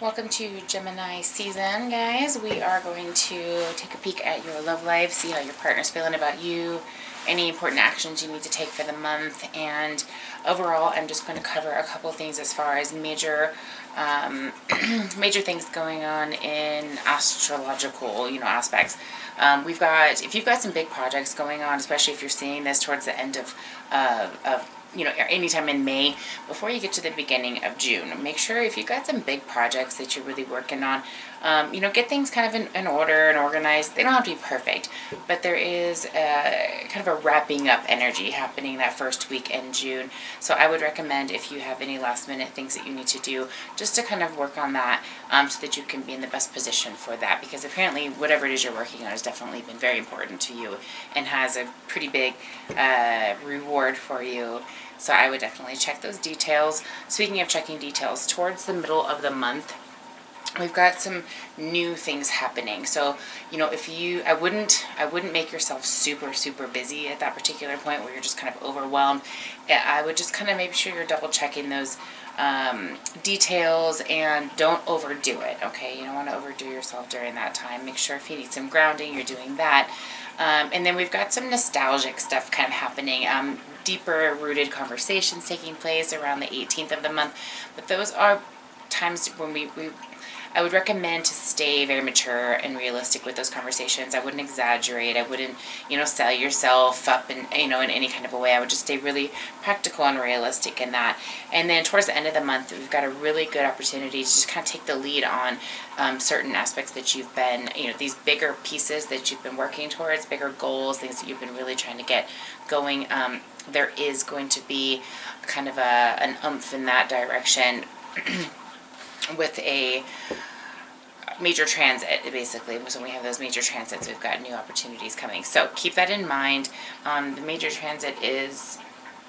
Welcome to Gemini season, guys. We are going to take a peek at your love life, see how your partner's feeling about you, any important actions you need to take for the month, and overall, I'm just going to cover a couple things as far as major things going on in astrological, aspects. If you've got some big projects going on, especially if you're seeing this towards the end of anytime in May, before you get to the beginning of June, make sure if you've got some big projects that you're really working on, get things kind of in order and organized. They don't have to be perfect, but there is kind of a wrapping up energy happening that first week in June. So I would recommend, if you have any last minute things that you need to do, just to kind of work on that so that you can be in the best position for that, because apparently whatever it is you're working on has definitely been very important to you and has a pretty big reward for you. So I would definitely check those details. Speaking of checking details, towards the middle of the month, we've got some new things happening. So, I wouldn't make yourself super busy at that particular point where you're just kind of overwhelmed. I would just kind of make sure you're double checking those details and don't overdo it. Okay, you don't want to overdo yourself during that time. Make sure if you need some grounding, you're doing that. And then we've got some nostalgic stuff kind of happening. Deeper rooted conversations taking place around the 18th of the month. But those are times when I would recommend to stay very mature and realistic with those conversations. I wouldn't exaggerate. I wouldn't, sell yourself up in any kind of a way. I would just stay really practical and realistic in that. And then towards the end of the month, we've got a really good opportunity to just kind of take the lead on certain aspects that you've been, these bigger pieces that you've been working towards, bigger goals, things that you've been really trying to get going. There is going to be kind of an oomph in that direction with a major transit, basically. So when we have those major transits, we've got new opportunities coming. So keep that in mind. The major transit is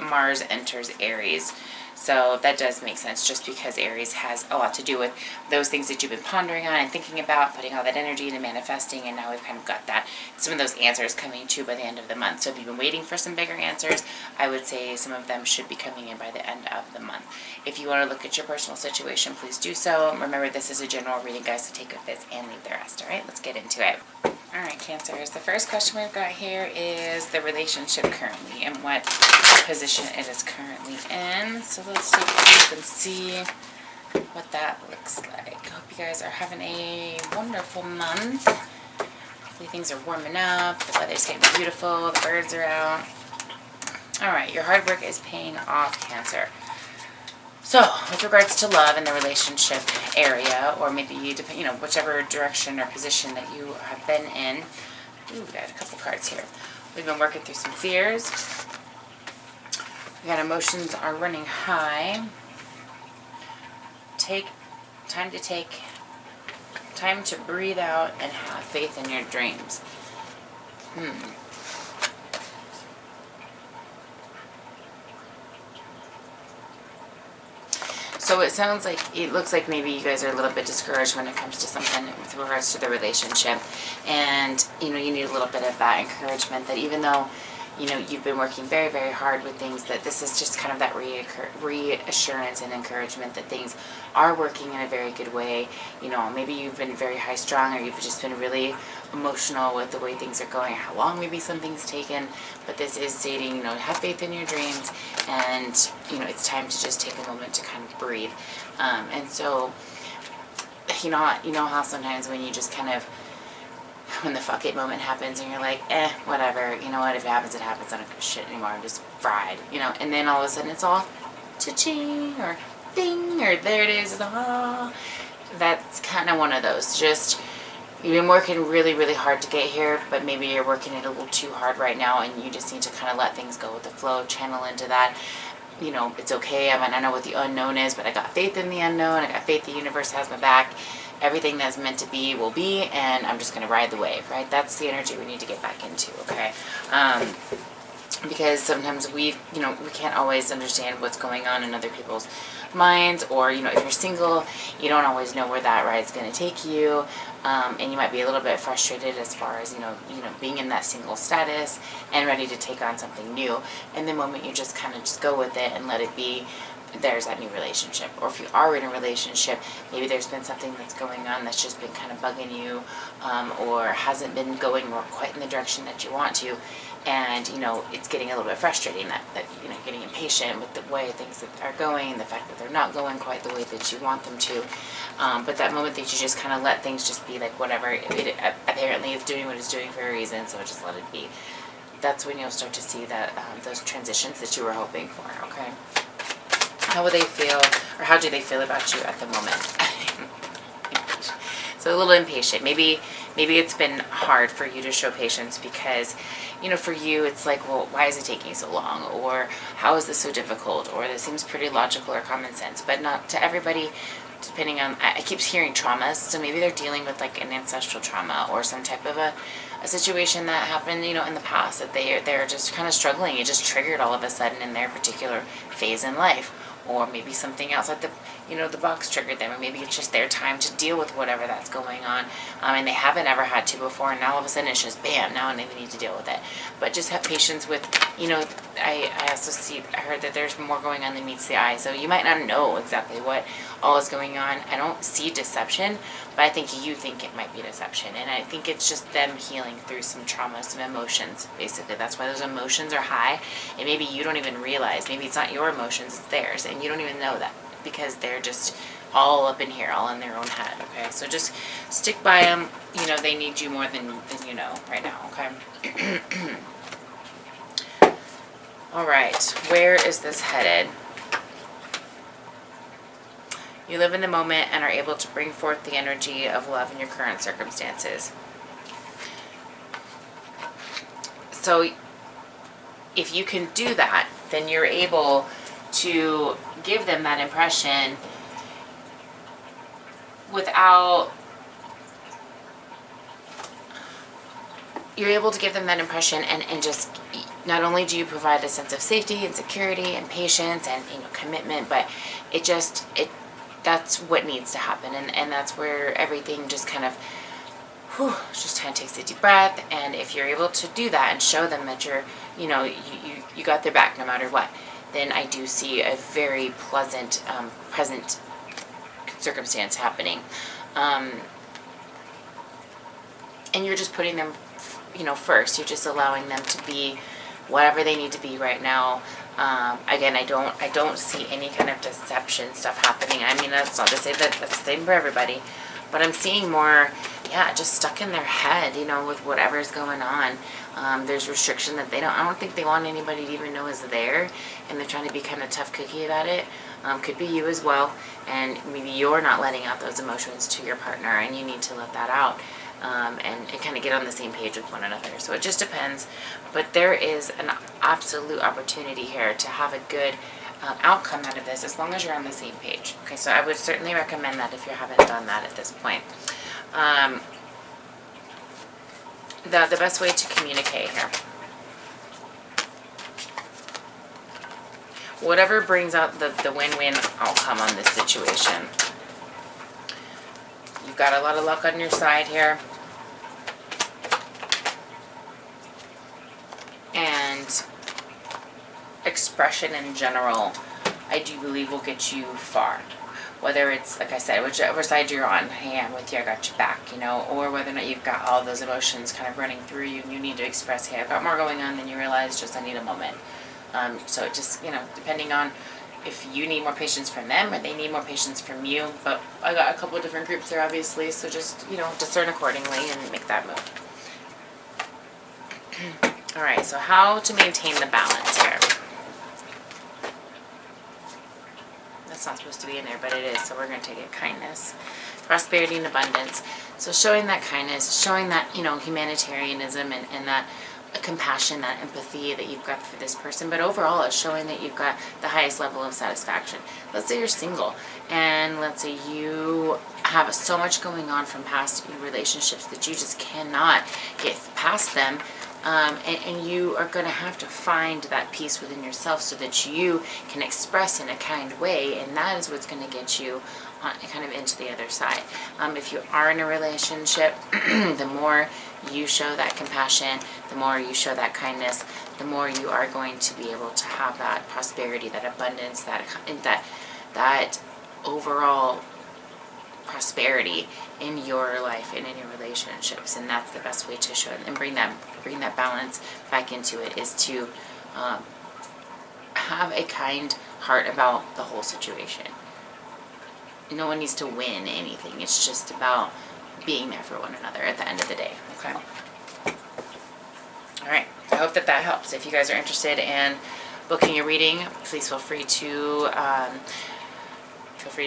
Mars enters Aries. So that does make sense, just because Aries has a lot to do with those things that you've been pondering on and thinking about, putting all that energy into manifesting, and now we've kind of got some of those answers coming to by the end of the month. So if you've been waiting for some bigger answers, I would say some of them should be coming in by the end of the month. If you want to look at your personal situation, please do so. Remember, this is a general reading, guys, so take with this and leave the rest. All right, let's get into it. All right, Cancers. The first question we've got here is the relationship currently and what position it is currently in. So let's take a look and see what that looks like. Hope you guys are having a wonderful month. Hopefully things are warming up. The weather's getting beautiful. The birds are out. All right, your hard work is paying off, Cancer. So, with regards to love and the relationship area, or maybe whichever direction or position that you have been in. Ooh, we got a couple cards here. We've been working through some fears. We got emotions are running high. Time to breathe out and have faith in your dreams. So it looks like maybe you guys are a little bit discouraged when it comes to something with regards to the relationship. And, you need a little bit of that encouragement that even though, you've been working very, very hard with things, that this is just kind of that reassurance and encouragement that things are working in a very good way. Maybe you've been very high strung, or you've just been really emotional with the way things are going, how long maybe something's taken, but this is stating, have faith in your dreams, and, it's time to just take a moment to kind of breathe. And so, how sometimes when you just kind of, when the fuck it moment happens and you're like, whatever, if it happens, it happens, I don't give a shit anymore, I'm just fried, and then all of a sudden it's all cha-ching, or ding, or there it is, that's kind of one of those. Just, you've been working really, really hard to get here, but maybe you're working it a little too hard right now, and you just need to kind of let things go with the flow, channel into that. It's okay, I know what the unknown is, but I got faith in the unknown, I got faith the universe has my back. Everything that's meant to be will be, and I'm just going to ride the wave, right? That's the energy we need to get back into, okay? Because sometimes we can't always understand what's going on in other people's minds, or, if you're single, you don't always know where that ride's going to take you, and you might be a little bit frustrated as far as, being in that single status and ready to take on something new. And the moment you just kind of just go with it and let it be, there's that new relationship. Or if you are in a relationship, maybe there's been something that's going on that's just been kind of bugging you, or hasn't been going quite in the direction that you want to, and it's getting a little bit frustrating that getting impatient with the way things are going, the fact that they're not going quite the way that you want them to. But that moment that you just kind of let things just be like whatever, it apparently it's doing what it's doing for a reason, so just let it be. That's when you'll start to see that those transitions that you were hoping for. Okay. How will they feel, or how do they feel about you at the moment? So a little impatient. Maybe it's been hard for you to show patience because, for you it's like, well, why is it taking so long? Or how is this so difficult? Or this seems pretty logical or common sense, but not to everybody. Depending on, I keep hearing traumas, so maybe they're dealing with like an ancestral trauma or some type of a situation that happened, in the past, that they're just kind of struggling. It just triggered all of a sudden in their particular phase in life. Or maybe something else, like the box triggered them, or maybe it's just their time to deal with whatever that's going on, and they haven't ever had to before, and now all of a sudden it's just bam, now they need to deal with it. But just have patience with, I heard that there's more going on than meets the eye, so you might not know exactly what all is going on. I don't see deception, but I think you think it might be deception, and I think it's just them healing through some trauma, some emotions, basically. That's why those emotions are high, and maybe you don't even realize, maybe it's not your emotions, it's theirs, and you don't even know that, because they're just all up in here, all in their own head. Okay, so just stick by them. They need you more than you know right now. Okay. All right, where is this headed? You live in the moment and are able to bring forth the energy of love in your current circumstances. So if you can do that, then you're able to give them that impression without, you're able to give them that impression, and just, not only do you provide a sense of safety and security and patience and commitment, but that's what needs to happen, and that's where everything just kind of just kind of takes a deep breath. And if you're able to do that and show them that you're you got their back no matter what, then I do see a very pleasant present circumstance happening, and you're just putting them first. You're just allowing them to be whatever they need to be right now. Again, I don't see any kind of deception stuff happening. I mean, that's not to say that that's the same for everybody, but I'm seeing more, just stuck in their head, with whatever's going on. There's restriction that I don't think they want anybody to even know is there, and they're trying to be kind of tough cookie about it. Could be you as well, and maybe you're not letting out those emotions to your partner, and you need to let that out. And kind of get on the same page with one another. So it just depends. But there is an absolute opportunity here to have a good outcome out of this, as long as you're on the same page. Okay, so I would certainly recommend that if you haven't done that at this point. The best way to communicate here. Whatever brings out the win-win outcome on this situation. You've got a lot of luck on your side here. And expression in general, I do believe, will get you far. Whether it's, like I said, whichever side you're on, hey, I'm with you, I got your back, or whether or not you've got all those emotions kind of running through you and you need to express, hey, I've got more going on than you realize, just I need a moment. So it just, depending on if you need more patience from them or they need more patience from you. But I got a couple of different groups there, obviously, so just, discern accordingly and make that move. All right, so how to maintain the balance here. That's not supposed to be in there, but it is, so we're going to take it. Kindness, prosperity, and abundance. So showing that kindness, showing that, humanitarianism and that compassion, that empathy that you've got for this person, but overall it's showing that you've got the highest level of satisfaction. Let's say you're single, and let's say you have so much going on from past relationships that you just cannot get past them. And you are going to have to find that peace within yourself so that you can express in a kind way, and that is what's going to get you kind of into the other side. If you are in a relationship, the more you show that compassion, the more you show that kindness, the more you are going to be able to have that prosperity, that abundance, that overall prosperity in your life and in your relationships. And that's the best way to show it and bring that balance back into it, is to have a kind heart about the whole situation. No one needs to win anything. It's just about being there for one another at the end of the day. Okay. All right. I hope that helps. If you guys are interested in booking a reading, please feel free to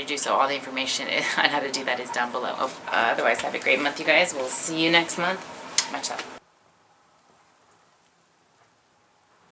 do so. All the information on how to do that is down below. Otherwise, have a great month, you guys. We'll see you next month. Much love.